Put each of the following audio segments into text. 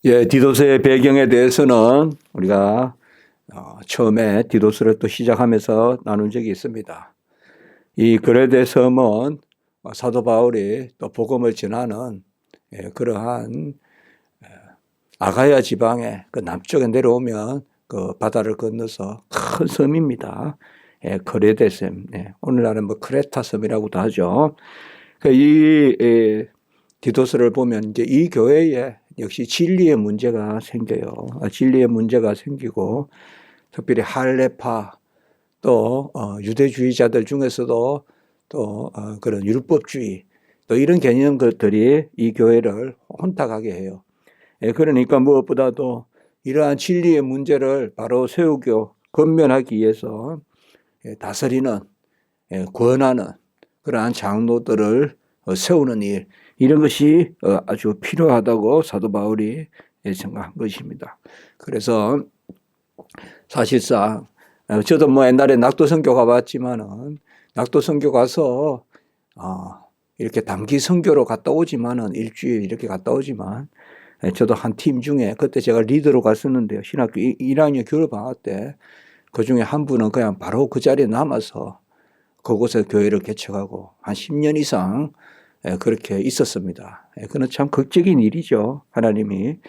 예, 디도스의 배경에 대해서는 우리가 처음에 디도스를 또 시작하면서 나눈 적이 있습니다. 이 그레데 섬은 사도 바울이 또 복음을 전하는 그러한 아가야 지방의 그 남쪽에 내려오면 그 바다를 건너서 큰 섬입니다. 그레데 섬. 오늘날은 뭐 크레타 섬이라고도 하죠. 이 디도스를 보면 이제 이 교회에 역시 진리의 문제가 생겨요. 진리의 문제가 생기고 특별히 할레파 또 유대주의자들 중에서도 또 그런 율법주의 또 이런 개념들이 이 교회를 혼탁하게 해요. 그러니까 무엇보다도 이러한 진리의 문제를 바로 세우고 건면하기 위해서 다스리는 권하는 그러한 장로들을 세우는 일 이런 것이 아주 필요하다고 사도 바울이 생각한 것입니다. 그래서 사실상 저도 뭐 옛날에 낙도선교 가봤지만은 낙도선교 가서 이렇게 단기 선교로 갔다 오지만은 일주일 이렇게 갔다 오지만 저도 한 팀 중에 그때 제가 리더로 갔었는데요. 신학교 1학년 겨울방학 때 그중에 한 분은 그냥 바로 그 자리에 남아서 그곳에 교회를 개척하고 한 10년 이상 그렇게 있었습니다. 그건 참 극적인 일이죠. 하나님이.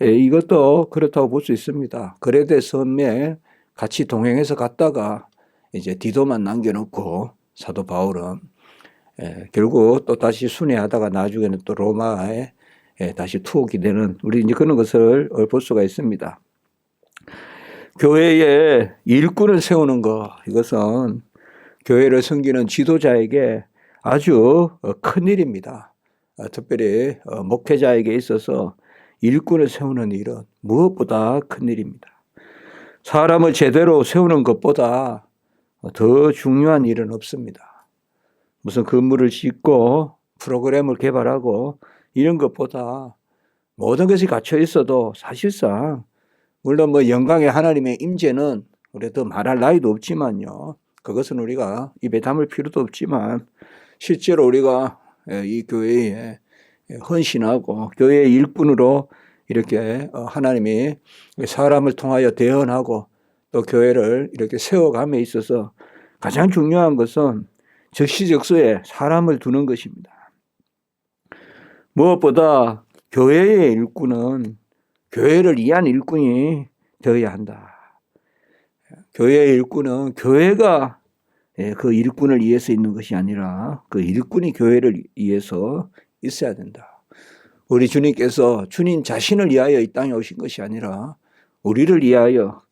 이것도 그렇다고 볼 수 있습니다. 그레데 섬에 같이 동행해서 갔다가 이제 디도만 남겨놓고 사도 바울은 결국 또 다시 순회하다가 나중에는 또 로마에 다시 투옥이 되는 우리 이제 그런 것을 볼 수가 있습니다. 교회에 일꾼을 세우는 것 이것은 교회를 섬기는 지도자에게 아주 큰 일입니다. 특별히 목회자에게 있어서 일꾼을 세우는 일은 무엇보다 큰 일입니다. 사람을 제대로 세우는 것보다 더 중요한 일은 없습니다. 무슨 건물을 짓고 프로그램을 개발하고 이런 것보다 모든 것이 갖춰 있어도 사실상 물론 뭐 영광의 하나님의 임재는 우리가 더 말할 나위도 없지만요. 그것은 우리가 입에 담을 필요도 없지만 실제로 우리가 이 교회에 헌신하고 교회의 일꾼으로 이렇게 하나님이 사람을 통하여 대언하고 또 교회를 이렇게 세워감에 있어서 가장 중요한 것은 적시적소에 사람을 두는 것입니다. 무엇보다 교회의 일꾼은 교회를 위한 일꾼이 되어야 한다. 교회의 일꾼은 교회가 그 일꾼을 위해서 있는 것이 아니라 그 일꾼이 교회를 위해서 있어야 된다. 우리 주님께서 주님 자신을 위하여 이 땅에 오신 것이 아니라 우리를 위하여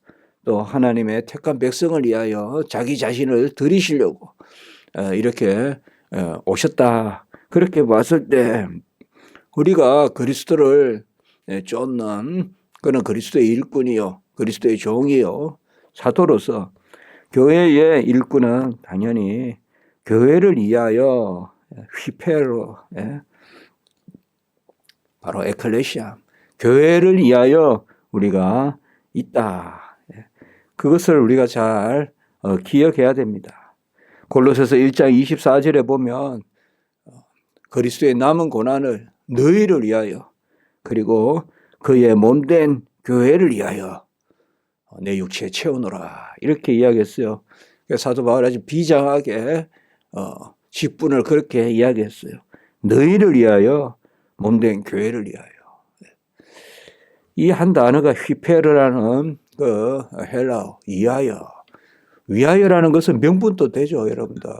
또 하나님의 택한 백성을 위하여 자기 자신을 드리시려고 이렇게 오셨다. 그렇게 봤을 때 우리가 그리스도를 쫓는 그런 그리스도의 일꾼이요. 그리스도의 종이요. 사도로서 교회의 일꾼은 당연히 교회를 위하여 휘페로 바로 에클레시아 교회를 위하여 우리가 있다. 그것을 우리가 잘 기억해야 됩니다. 골로새서 1장 24절에 보면 그리스도의 남은 고난을 너희를 위하여 그리고 그의 몸된 교회를 위하여 내 육체에 채우노라 이렇게 이야기했어요. 사도 바울이 아주 비장하게 직분을 그렇게 이야기했어요. 너희를 위하여 몸된 교회를 위하여. 이 한 단어가 휘페르라는 그 헬라어 위하여라는 것은 명분도 되죠, 여러분들.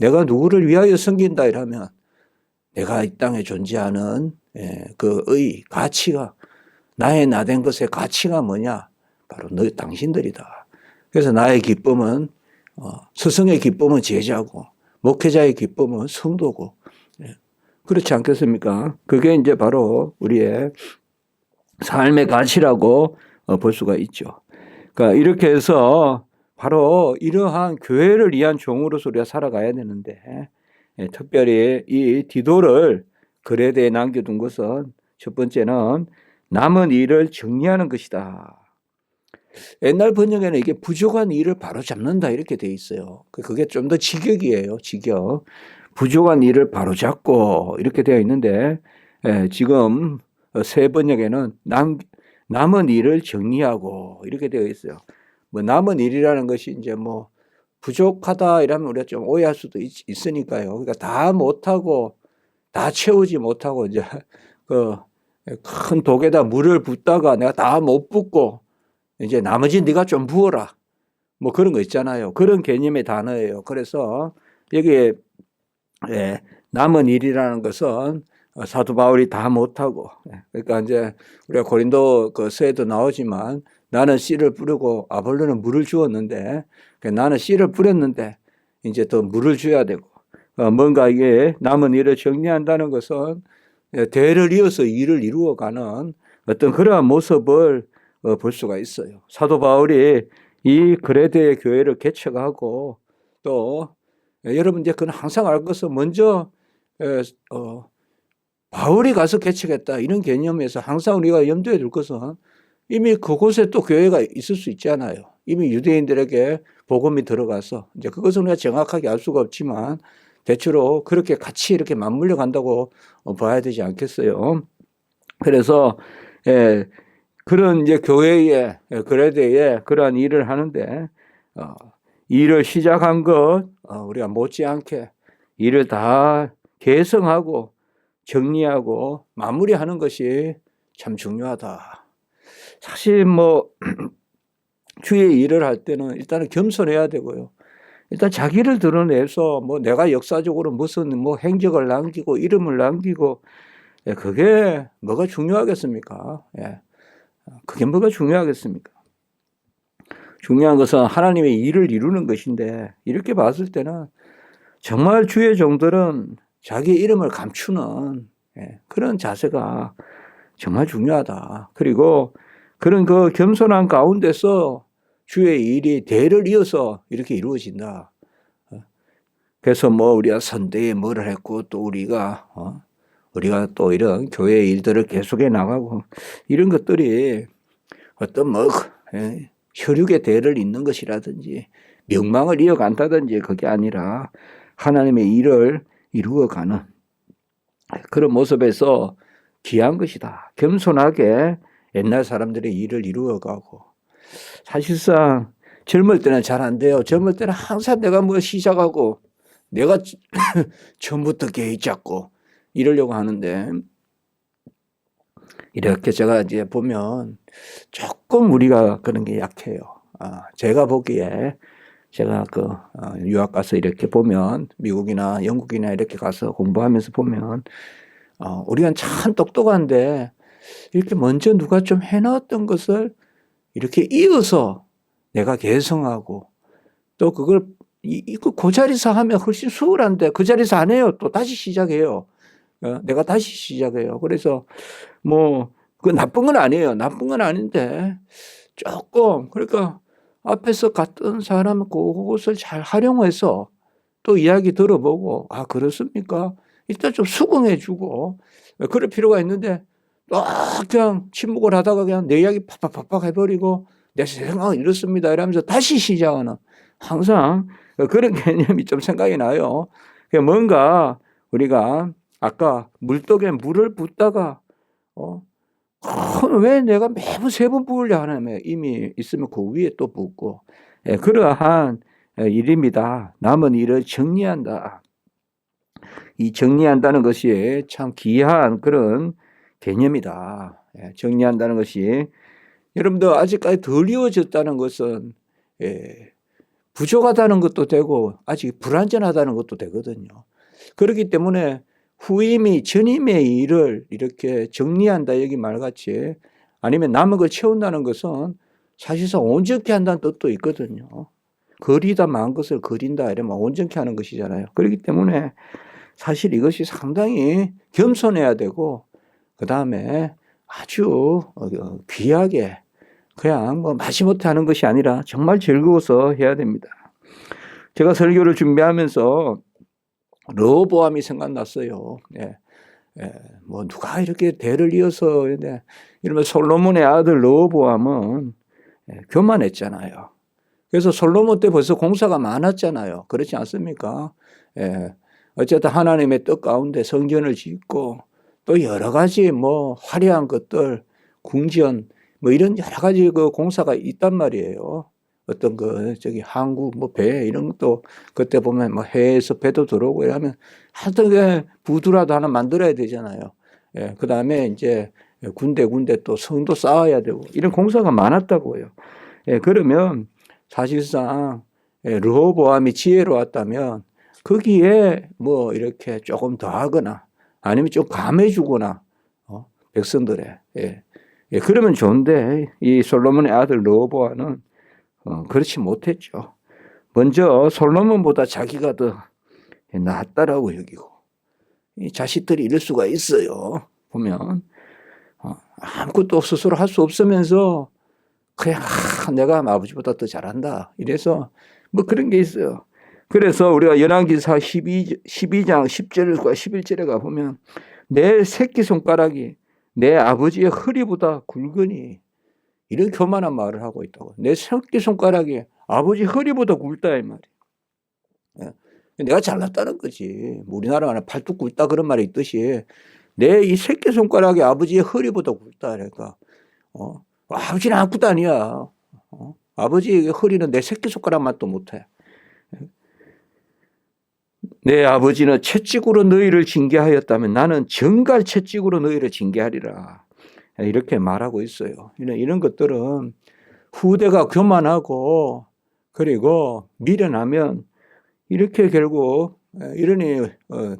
내가 누구를 위하여 섬긴다 이러면 내가 이 땅에 존재하는 그 가치가 나의 나된 것의 가치가 뭐냐? 바로 너희 당신들이다. 그래서 나의 기쁨은 스승의 기쁨은 제자고 목회자의 기쁨은 성도고 그렇지 않겠습니까? 그게 이제 바로 우리의 삶의 가치라고 볼 수가 있죠. 그러니까 이렇게 해서 바로 이러한 교회를 위한 종으로서 우리가 살아가야 되는데 특별히 이 디도를 그레데에 남겨둔 것은 첫 번째는 남은 일을 정리하는 것이다. 옛날 번역에는 이게 부족한 일을 바로 잡는다 이렇게 돼 있어요. 그게 좀 더 직역이에요. 직역. 부족한 일을 바로 잡고 이렇게 되어 있는데 지금 새 번역에는 남은 일을 정리하고 이렇게 되어 있어요. 뭐 남은 일이라는 것이 이제 뭐 부족하다 이러면 우리가 좀 오해할 수도 있으니까요. 그러니까 다 못하고 다 채우지 못하고 이제 그 큰 독에다 물을 붓다가 내가 다 못 붓고 이제 나머지 네가 좀 부어라. 뭐 그런 거 있잖아요. 그런 개념의 단어예요. 그래서 여기에 남은 일이라는 것은 사도 바울이 다 못하고, 그러니까 이제 우리가 고린도 그 서에도 나오지만 나는 씨를 뿌리고 아볼로는 물을 주었는데 나는 씨를 뿌렸는데 이제 더 물을 줘야 되고, 뭔가 이게 남은 일을 정리한다는 것은 대를 이어서 일을 이루어가는 어떤 그러한 모습을 볼 수가 있어요. 사도 바울이 이 그레데의 교회를 개척하고 또 여러분 이제 그건 항상 알 것은 먼저 바울이 가서 개척했다 이런 개념에서 항상 우리가 염두에 둘 것은 이미 그곳에 또 교회가 있을 수 있잖아요. 이미 유대인들에게 복음이 들어가서 이제 그것은 우리가 정확하게 알 수가 없지만 대체로 그렇게 같이 이렇게 맞물려 간다고 봐야 되지 않겠어요. 그래서 그런 이제 교회에 그레데에 그러한 일을 하는데 일을 시작한 것 우리가 못지않게 일을 다 개성하고 정리하고 마무리하는 것이 참 중요하다. 사실 뭐 주의 일을 할 때는 일단은 겸손해야 되고요. 일단 자기를 드러내서 뭐 내가 역사적으로 무슨 뭐 행적을 남기고 이름을 남기고 그게 뭐가 중요하겠습니까? 그게 뭐가 중요하겠습니까? 중요한 것은 하나님의 일을 이루는 것인데 이렇게 봤을 때는 정말 주의 종들은 자기 이름을 감추는 그런 자세가 정말 중요하다. 그리고 그런 그 겸손한 가운데서 주의 일이 대를 이어서 이렇게 이루어진다. 그래서 뭐 우리가 선대에 뭐를 했고 또 우리가 또 이런 교회 일들을 계속해 나가고 이런 것들이 어떤 뭐 혈육의 대를 잇는 것이라든지 명망을 이어간다든지 그게 아니라 하나님의 일을 이루어가는 그런 모습에서 귀한 것이다. 겸손하게 옛날 사람들의 일을 이루어가고 사실상 젊을 때는 잘 안 돼요. 젊을 때는 항상 내가 뭐 시작하고 내가 처음부터 계획 잡고 이러려고 하는데 이렇게 제가 이제 보면 조금 우리가 그런 게 약해요. 제가 보기에 제가 유학 가서 이렇게 보면 미국이나 영국이나 이렇게 가서 공부하면서 보면 우리가 참 똑똑한데 이렇게 먼저 누가 좀 해놨던 것을 이렇게 이어서 내가 개성하고 또 그걸 그 자리에서 하면 훨씬 수월한데 그 자리에서 안 해요. 또 다시 시작해요. 내가 다시 시작해요. 그래서 뭐 그 나쁜 건 아니에요. 나쁜 건 아닌데 조금 그러니까 앞에서 갔던 사람은 그것을 잘 활용해서 또 이야기 들어보고 그렇습니까? 일단 좀 수긍해 주고 그럴 필요가 있는데 그냥 침묵을 하다가 그냥 내 이야기 팍팍팍팍 해버리고 내 생각은 이렇습니다 이러면서 다시 시작하는 항상 그런 개념이 좀 생각이 나요. 뭔가 우리가 아까 물독에 물을 붓다가 왜 내가 매번 세 번 부으려 하냐며 이미 있으면 그 위에 또 붓고 그러한 일입니다. 남은 일을 정리한다. 이 정리한다는 것이 참 귀한 그런 개념이다. 정리한다는 것이 여러분들 아직까지 덜 이루어졌다는 것은 부족하다는 것도 되고 아직 불완전하다는 것도 되거든요. 그렇기 때문에 후임이 전임의 일을 이렇게 정리한다 여기 말같이 아니면 남은 걸 채운다는 것은 사실상 온전케 한다는 뜻도 있거든요. 거리다 만 것을 거린다 이러면 온전케 하는 것이잖아요. 그렇기 때문에 사실 이것이 상당히 겸손해야 되고 그 다음에 아주 귀하게 그냥 뭐 마지못해 하는 것이 아니라 정말 즐거워서 해야 됩니다. 제가 설교를 준비하면서 르호보암이 생각났어요. 뭐 누가 이렇게 대를 이어서 이러면 솔로몬의 아들 르호보암은 교만했잖아요. 그래서 솔로몬 때 벌써 공사가 많았잖아요. 그렇지 않습니까? 어쨌든 하나님의 뜻 가운데 성전을 짓고 또 여러 가지 뭐 화려한 것들, 궁전, 뭐 이런 여러 가지 그 공사가 있단 말이에요. 어떤 항구, 뭐 배, 이런 것도 그때 보면 뭐 해에서 배도 들어오고 이러면 하여튼 부두라도 하나 만들어야 되잖아요. 예, 그 다음에 이제 군데 또 성도 쌓아야 되고 이런 공사가 많았다고요. 예, 그러면 사실상 르호보암이 지혜로웠다면 거기에 뭐 이렇게 조금 더 하거나 아니면 좀 감해주거나 백성들의 그러면 좋은데 이 솔로몬의 아들 르호보암은 그렇지 못했죠. 먼저 솔로몬보다 자기가 더 낫다라고 여기고 이 자식들이 이럴 수가 있어요. 보면 아무것도 스스로 할 수 없으면서 그냥 내가 아버지보다 더 잘한다 이래서 뭐 그런 게 있어요. 그래서 우리가 열왕기사 12장 10절과 11절에 가보면 내 새끼손가락이 내 아버지의 허리보다 굵으니 이런 교만한 말을 하고 있다고. 내 새끼손가락이 아버지 허리보다 굵다 이 말이에요. 내가 잘났다는 거지. 우리나라는 팔뚝 굵다 그런 말이 있듯이 내 이 새끼손가락이 아버지의 허리보다 굵다. 그러니까 아버지는 아무것도 아니야. 아버지의 허리는 내 새끼손가락만 또 못해. 내 아버지는 채찍으로 너희를 징계하였다면 나는 정갈 채찍으로 너희를 징계하리라. 이렇게 말하고 있어요. 이런 것들은 후대가 교만하고 그리고 미련하면 이렇게 결국 이러니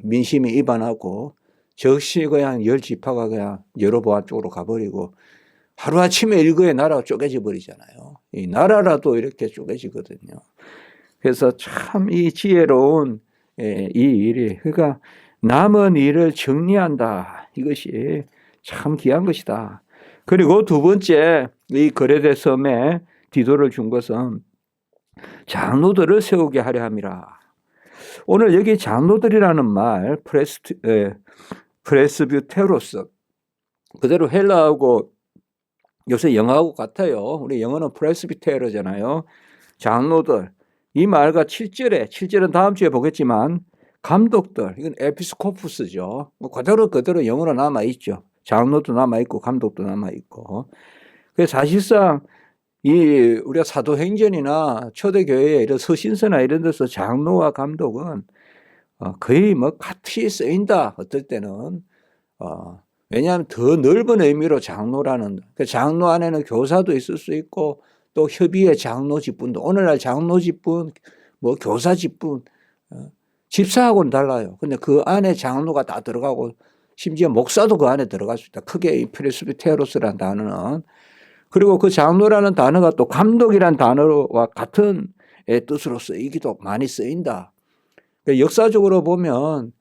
민심이 이반하고 적시 그냥 열 지파가 그냥 여로보암 쪽으로 가버리고 하루아침에 일거에 나라가 쪼개져 버리잖아요. 이 나라라도 이렇게 쪼개지거든요. 그래서 참 이 지혜로운 이 일이 그러니까 남은 일을 정리한다. 이것이 참 귀한 것이다. 그리고 두 번째 이 거레대 섬에 디도를 준 것은 장로들을 세우게 하려 함이라. 오늘 여기 장로들이라는 말 프레스비테로스 그대로 헬라하고 요새 영어하고 같아요. 우리 영어는 프레스비테로잖아요. 장로들. 이 말과 7절은 다음 주에 보겠지만 감독들, 이건 에피스코푸스죠. 그대로 영어로 남아있죠. 장로도 남아있고 감독도 남아있고. 그래서 사실상 우리가 사도행전이나 초대교회 이런 서신서나 이런 데서 장로와 감독은 거의 뭐 같이 쓰인다. 어떨 때는. 왜냐하면 더 넓은 의미로 장로라는, 그 장로 안에는 교사도 있을 수 있고 또 협의회 장로 직분도, 오늘날 장로 직분, 뭐 교사 직분, 집사하고는 달라요. 근데 그 안에 장로가 다 들어가고 심지어 목사도 그 안에 들어갈 수 있다. 크게 이 프레스비테로스라는 단어는. 그리고 그 장로라는 단어가 또 감독이라는 단어와 같은 뜻으로 쓰이기도 많이 쓰인다. 그러니까 역사적으로 보면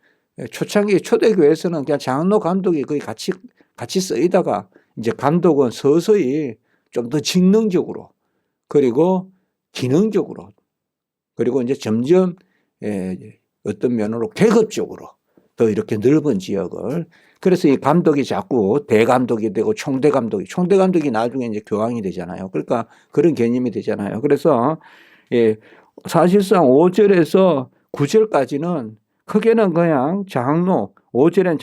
초창기 초대교회에서는 그냥 장로 감독이 거의 같이 쓰이다가 이제 감독은 서서히 좀 더 직능적으로 그리고 기능적으로 그리고 이제 점점 어떤 면으로 계급적으로 더 이렇게 넓은 지역을, 그래서 이 감독이 자꾸 대감독이 되고 총대감독이 나중에 이제 교황이 되잖아요. 그러니까 그런 개념이 되잖아요. 그래서 사실상 5절에서 9절까지는 크게는 그냥 장로, 5절엔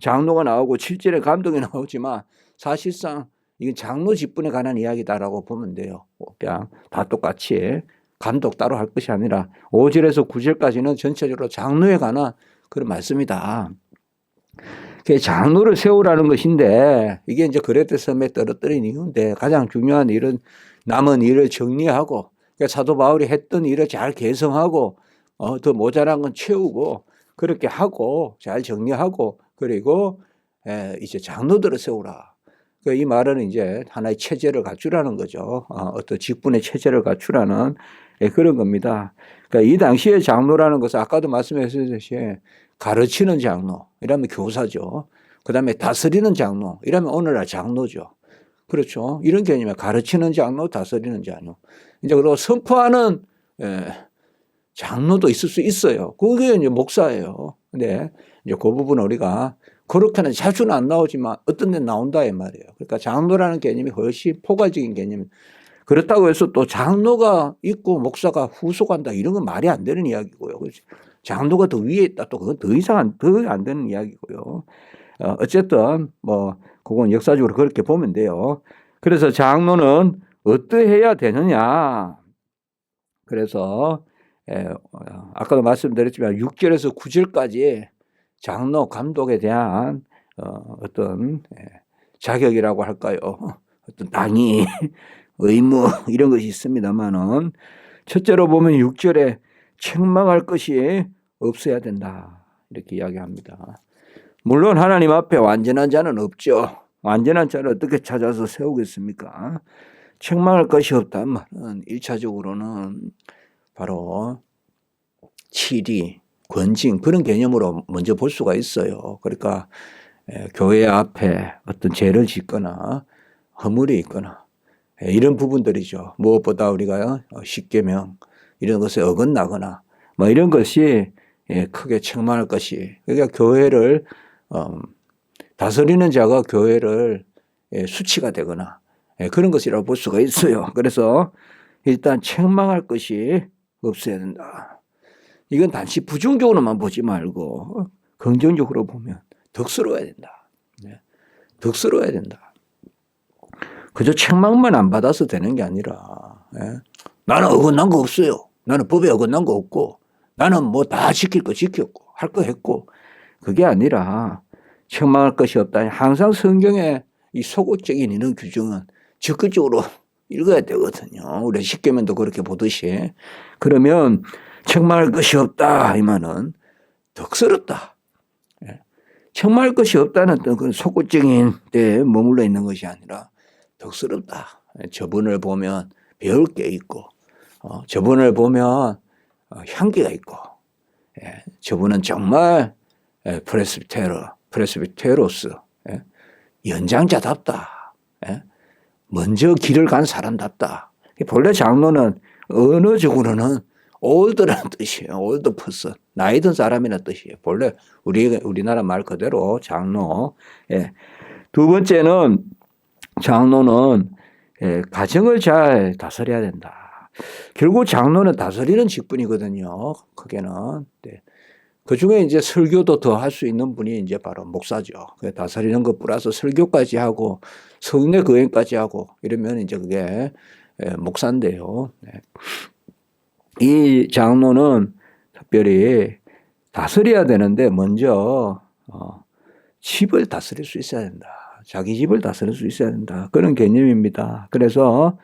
장로가 나오고 7절에 감독이 나오지만 사실상 이건 장로 직분에 관한 이야기다라고 보면 돼요. 그냥 다 똑같이 감독 따로 할 것이 아니라 5절에서 9절까지는 전체적으로 장로에 관한 그런 말씀이다. 장로를 세우라는 것인데 이게 이제 거레대 섬에 떨어뜨린 이유인데 가장 중요한 일은 남은 일을 정리하고 그러니까 사도 바울이 했던 일을 잘 개성하고 더 모자란 건 채우고 그렇게 하고 잘 정리하고 그리고 이제 장로들을 세우라. 이 말은 이제 하나의 체제를 갖추라는 거죠. 어떤 직분의 체제를 갖추라는 그런 겁니다. 그러니까 이 당시의 장로라는 것은 아까도 말씀하셨듯이 가르치는 장로, 이러면 교사죠. 그 다음에 다스리는 장로, 이러면 오늘날 장로죠. 그렇죠. 이런 개념이에요. 가르치는 장로, 다스리는 장로. 이제 그리고 선포하는 장로도 있을 수 있어요. 그게 이제 목사예요. 근데 이제 그 부분은 우리가 그렇게는 자주는 안 나오지만 어떤 데는 나온다 이 말이에요. 그러니까 장로라는 개념이 훨씬 포괄적인 개념. 그렇다고 해서 또 장로가 있고 목사가 후속한다 이런 건 말이 안 되는 이야기고요. 장로가 더 위에 있다 또 그건 더 이상 더 안 되는 이야기고요. 어쨌든 뭐 그건 역사적으로 그렇게 보면 돼요. 그래서 장로는 어떠해야 되느냐. 그래서 아까도 말씀드렸지만 6절에서 9절까지 장로 감독에 대한 어떤 자격이라고 할까요? 어떤 당위, 의무 이런 것이 있습니다만은 첫째로 보면 6절에 책망할 것이 없어야 된다 이렇게 이야기합니다. 물론 하나님 앞에 완전한 자는 없죠. 완전한 자를 어떻게 찾아서 세우겠습니까? 책망할 것이 없다는 말은 1차적으로는 바로 치리, 권징 그런 개념으로 먼저 볼 수가 있어요. 그러니까 교회 앞에 어떤 죄를 짓거나 허물이 있거나 이런 부분들이죠. 무엇보다 우리가 십계명 이런 것에 어긋나거나 뭐 이런 것이 크게 책망할 것이 그러니까 교회를 다스리는 자가 교회를 수치가 되거나 그런 것이라고 볼 수가 있어요. 그래서 일단 책망할 것이 없어야 된다. 이건 단지 부정적으로만 보지 말고 긍정적으로 보면 덕스러워야 된다. 덕스러워야 된다. 그저 책망만 안 받아서 되는 게 아니라 나는 어긋난 거 없어요. 나는 법에 어긋난 거 없고 나는 뭐 다 지킬 거 지켰고 할 거 했고 그게 아니라 책망할 것이 없다. 항상 성경의 이 소극적인 이런 규정은 적극적으로 읽어야 되거든요. 우리 십계명도 그렇게 보듯이. 그러면 책망할 것이 없다 이 말은 덕스럽다. 책망할 것이 없다는 그 소극적인 데에 머물러 있는 것이 아니라 덕스럽다. 저분을 보면 배울 게 있고 저분을 보면 향기가 있고 저분은 정말 프레스비테로스 연장자답다. 먼저 길을 간 사람답다. 본래 장로는 언어적으로는 올드라는 뜻이에요. 올드 퍼슨. 나이 든 사람이라는 뜻이에요. 본래 우리나라 말 그대로 장로. 두 번째는 장로는 가정을 잘 다스려야 된다. 결국 장로는 다스리는 직분이거든요. 크게는. 그 중에 이제 설교도 더 할 수 있는 분이 이제 바로 목사죠. 다스리는 것 플러스 설교까지 하고 성례 거행까지 하고 이러면 이제 그게 목사인데요. 이 장로는 특별히 다스려야 되는데 먼저 집을 다스릴 수 있어야 된다. 자기 집을 다스릴 수 있어야 된다. 그런 개념입니다. 그래서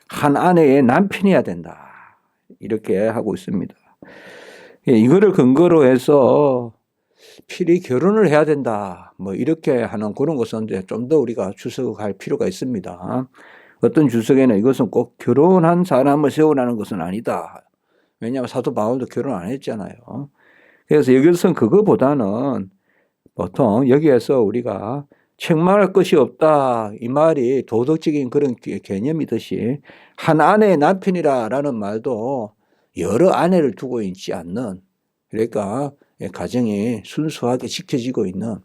한 아내의 남편이어야 된다. 이렇게 하고 있습니다. 이거를 근거로 해서 필히 결혼을 해야 된다. 뭐 이렇게 하는 그런 것은 좀 더 우리가 주석할 필요가 있습니다. 어떤 주석에는 이것은 꼭 결혼한 사람을 세우라는 것은 아니다. 왜냐하면 사도 바울도 결혼 안 했잖아요. 그래서 여기서는 그거보다는 보통 여기에서 우리가 책망할 것이 없다. 이 말이 도덕적인 그런 개념이듯이 한 아내의 남편이라는 말도 여러 아내를 두고 있지 않는 그러니까 가정이 순수하게 지켜지고 있는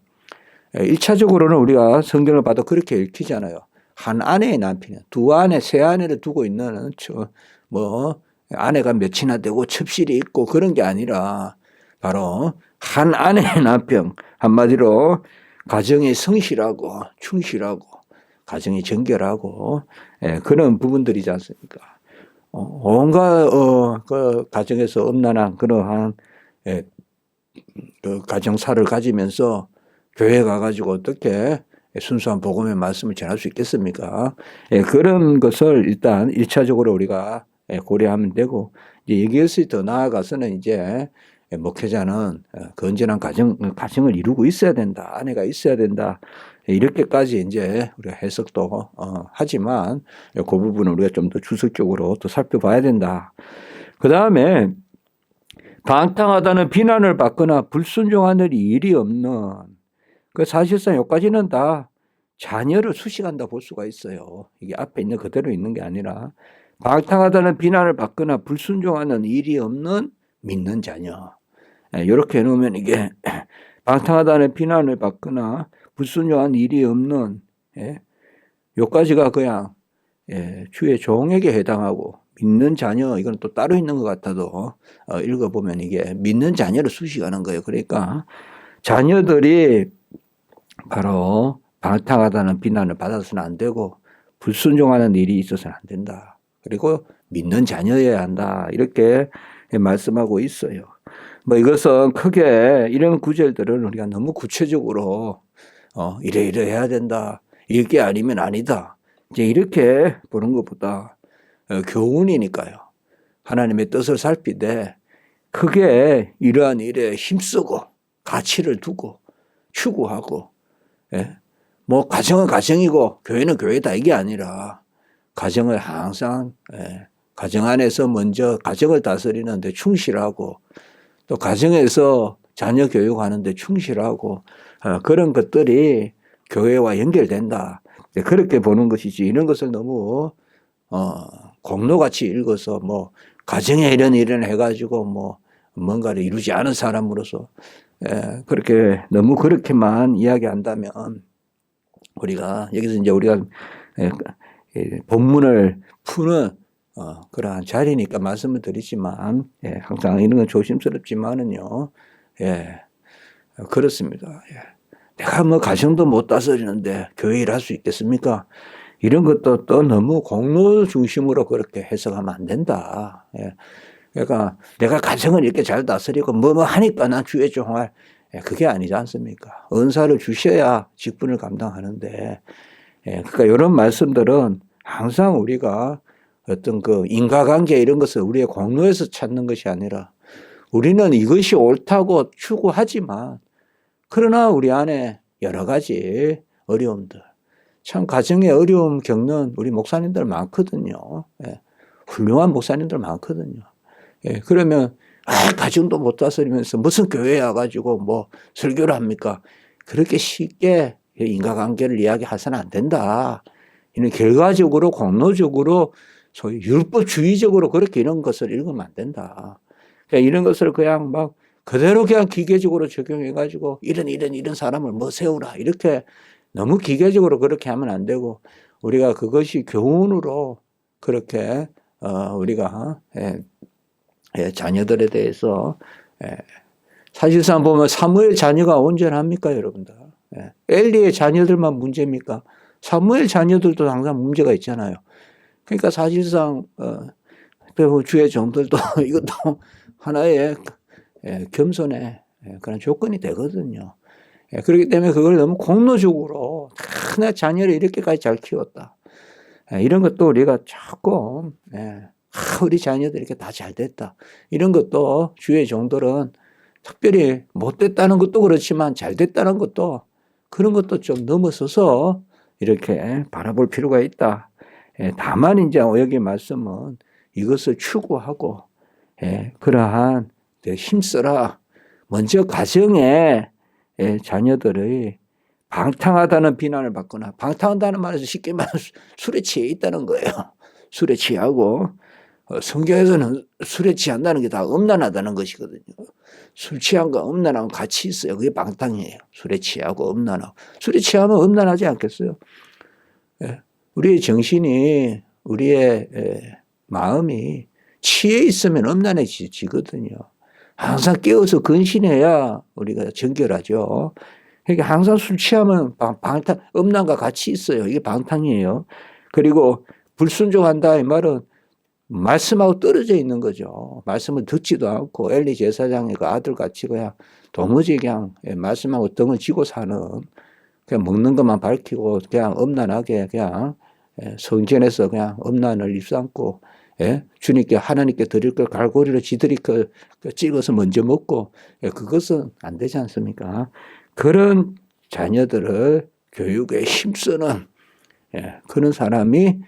1차적으로는 우리가 성경을 봐도 그렇게 읽히잖아요. 한 아내의 남편, 두 아내, 세 아내를 두고 있는 뭐 아내가 몇이나 되고 첩실이 있고 그런 게 아니라 바로 한 아내의 남편 한마디로 가정에 성실하고 충실하고 가정이 정결하고 그런 부분들이지 않습니까? 온갖 그 가정에서 엄난한 그러한 그 가정사를 가지면서 교회 가가지고 어떻게 순수한 복음의 말씀을 전할 수 있겠습니까? 그런 것을 일단 1차적으로 우리가 고려하면 되고 이제 여기에서 더 나아가서는 이제 목회자는 건전한 가정을 이루고 있어야 된다. 아내가 있어야 된다. 이렇게까지 이제 우리가 해석도 하지만 그 부분을 우리가 좀 더 주석적으로 또 살펴봐야 된다. 그 다음에 방탕하다는 비난을 받거나 불순종하는 일이 없는 그 사실상 여기까지는 다 자녀를 수식한다 볼 수가 있어요. 이게 앞에 있는 그대로 있는 게 아니라 방탕하다는 비난을 받거나 불순종하는 일이 없는 믿는 자녀. 이렇게 해놓으면 이게 방탕하다는 비난을 받거나 불순종한 일이 없는 요까지가 그냥 주의 종에게 해당하고 믿는 자녀 이건 또 따로 있는 것 같아도 읽어보면 이게 믿는 자녀를 수식하는 거예요. 그러니까 자녀들이 바로 방탕하다는 비난을 받아서는 안 되고 불순종하는 일이 있어서는 안 된다. 그리고 믿는 자녀여야 한다. 이렇게 말씀하고 있어요. 뭐 이것은 크게 이런 구절들은 우리가 너무 구체적으로 이래 해야 된다. 이게 아니면 아니다. 이제 이렇게 보는 것보다 교훈이니까요. 하나님의 뜻을 살피되 크게 이러한 일에 힘쓰고 가치를 두고 추구하고, 예? 뭐 가정은 가정이고 교회는 교회다 이게 아니라 가정을 항상 가정 안에서 먼저 가정을 다스리는 데 충실하고 또 가정에서 자녀 교육하는 데 충실하고 그런 것들이 교회와 연결된다. 그렇게 보는 것이지 이런 것을 너무 공로같이 읽어서 뭐 가정에 이런 일을 해가지고 뭐 뭔가를 이루지 않은 사람으로서 그렇게 너무 그렇게만 이야기한다면 우리가 여기서 이제 우리가 본문을 푸는 그러한 자리니까 말씀을 드리지만 항상 이런 건 조심스럽지만은요. 그렇습니다. 내가 뭐 가정도 못 다스리는데 교회 일할 수 있겠습니까? 이런 것도 또 너무 공로 중심으로 그렇게 해석하면 안 된다. 그러니까 내가 가정을 이렇게 잘 다스리고 뭐 하니까 난 주의 종할 그게 아니지 않습니까? 은사를 주셔야 직분을 감당하는데 그러니까 이런 말씀들은 항상 우리가 어떤 그 인과관계 이런 것을 우리의 공로에서 찾는 것이 아니라 우리는 이것이 옳다고 추구하지만 그러나 우리 안에 여러 가지 어려움들 참 가정에 어려움 겪는 우리 목사님들 많거든요. 훌륭한 목사님들 많거든요. 그러면 가정도 못 다스리면서 무슨 교회에 와가지고 뭐 설교를 합니까? 그렇게 쉽게 인과관계를 이야기해서는 안 된다. 이는 결과적으로 공로적으로 소위 율법주의적으로 그렇게 이런 것을 읽으면 안 된다. 그러니까 이런 것을 그냥 막 그대로 그냥 기계적으로 적용해가지고 이런 사람을 뭐 세우라 이렇게 너무 기계적으로 그렇게 하면 안 되고 우리가 그것이 교훈으로 그렇게 우리가 자녀들에 대해서 사실상 보면 사무엘 자녀가 온전합니까 여러분들? 엘리의 자녀들만 문제입니까? 사무엘 자녀들도 항상 문제가 있잖아요. 그러니까 사실상 주의 종들도 이것도 하나의 겸손의 그런 조건이 되거든요. 그렇기 때문에 그걸 너무 공로적으로 내 자녀를 이렇게까지 잘 키웠다. 이런 것도 우리가 조금 우리 자녀들 이렇게 다 잘 됐다. 이런 것도 주의 종들은 특별히 못됐다는 것도 그렇지만 잘 됐다는 것도 그런 것도 좀 넘어서서 이렇게 바라볼 필요가 있다. 다만 이제 여기 말씀은 이것을 추구하고 그러한 힘써라. 먼저 가정에 자녀들의 방탕하다는 비난을 받거나 방탕하다는 말에서 쉽게 말해서 술에 취해 있다는 거예요. 술에 취하고 성경에서는 술에 취한다는 게 다 음란하다는 것이거든요. 술 취함과 음란함은 같이 있어요. 그게 방탕이에요. 술에 취하고 음란하고. 술에 취하면 음란하지 않겠어요? 우리의 정신이 우리의 마음이 취해 있으면 음란해지거든요. 항상 깨어서 근신해야 우리가 정결하죠. 그러니까 항상 술 취하면 방탕, 음란과 같이 있어요. 이게 방탕이에요. 그리고 불순종한다 이 말은 말씀하고 떨어져 있는 거죠. 말씀을 듣지도 않고 엘리 제사장의 그 아들같이 그냥 도무지 그냥 말씀하고 등을 지고 사는 그냥 먹는 것만 밝히고 그냥 엄란하게 그냥 성전에서 그냥 엄란을 입삼고 주님께 하나님께 드릴 걸 갈고리로 지들이 찍어서 먼저 먹고 그것은 안 되지 않습니까? 그런 자녀들을 교육에 힘쓰는 그런 사람이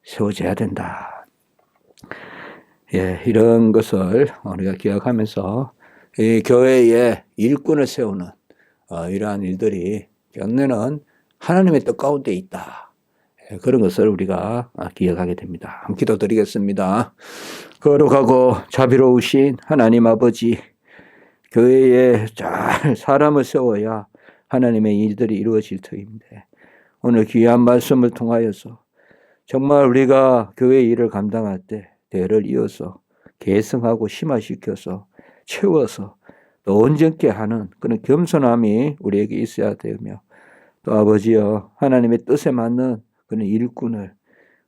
세워져야 된다. 이런 것을 우리가 기억하면서 이 교회에 일꾼을 세우는 이러한 일들이 경내는 하나님의 뜻 가운데 있다. 그런 것을 우리가 기억하게 됩니다. 한번 기도드리겠습니다. 거룩하고 자비로우신 하나님 아버지, 교회에 잘 사람을 세워야 하나님의 일들이 이루어질 터인데 오늘 귀한 말씀을 통하여서 정말 우리가 교회 일을 감당할 때 대를 이어서 계승하고 심화시켜서 채워서 또 온전케 하는 그런 겸손함이 우리에게 있어야 되며 또 아버지여 하나님의 뜻에 맞는 그런 일꾼을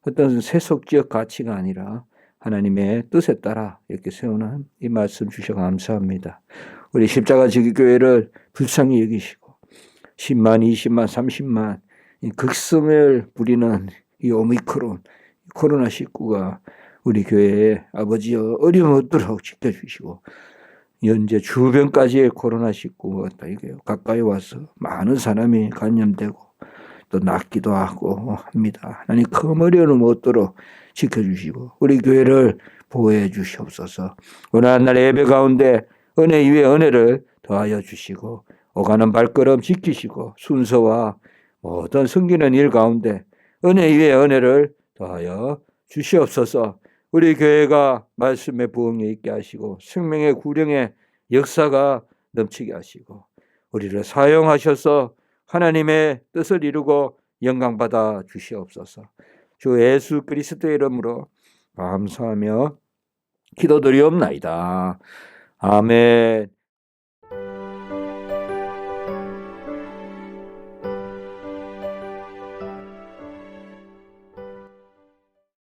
어떤 세속적 가치가 아니라 하나님의 뜻에 따라 이렇게 세우는 이 말씀 주셔 감사합니다. 우리 십자가 지기교회를 불쌍히 여기시고 10만, 20만, 30만 극성을 부리는 이 오미크론 코로나19가 우리 교회에 아버지여 어려움 없도록 지켜주시고 현재 주변까지의 코로나19가 이게 가까이 와서 많은 사람이 감염되고 또 낫기도 하고 합니다. 하나님 큰 어려움 없도록 지켜주시고 우리 교회를 보호해 주시옵소서. 오늘 한날 예배 가운데 은혜 위에 은혜를 더하여 주시고 오가는 발걸음 지키시고 순서와 모든 섬기는 일 가운데 은혜 위에 은혜를 더하여 주시옵소서. 우리 교회가 말씀의 부흥에 있게 하시고 생명의 구령의 역사가 넘치게 하시고 우리를 사용하셔서 하나님의 뜻을 이루고 영광받아 주시옵소서. 주 예수 그리스도의 이름으로 감사하며 기도드리옵나이다. 아멘.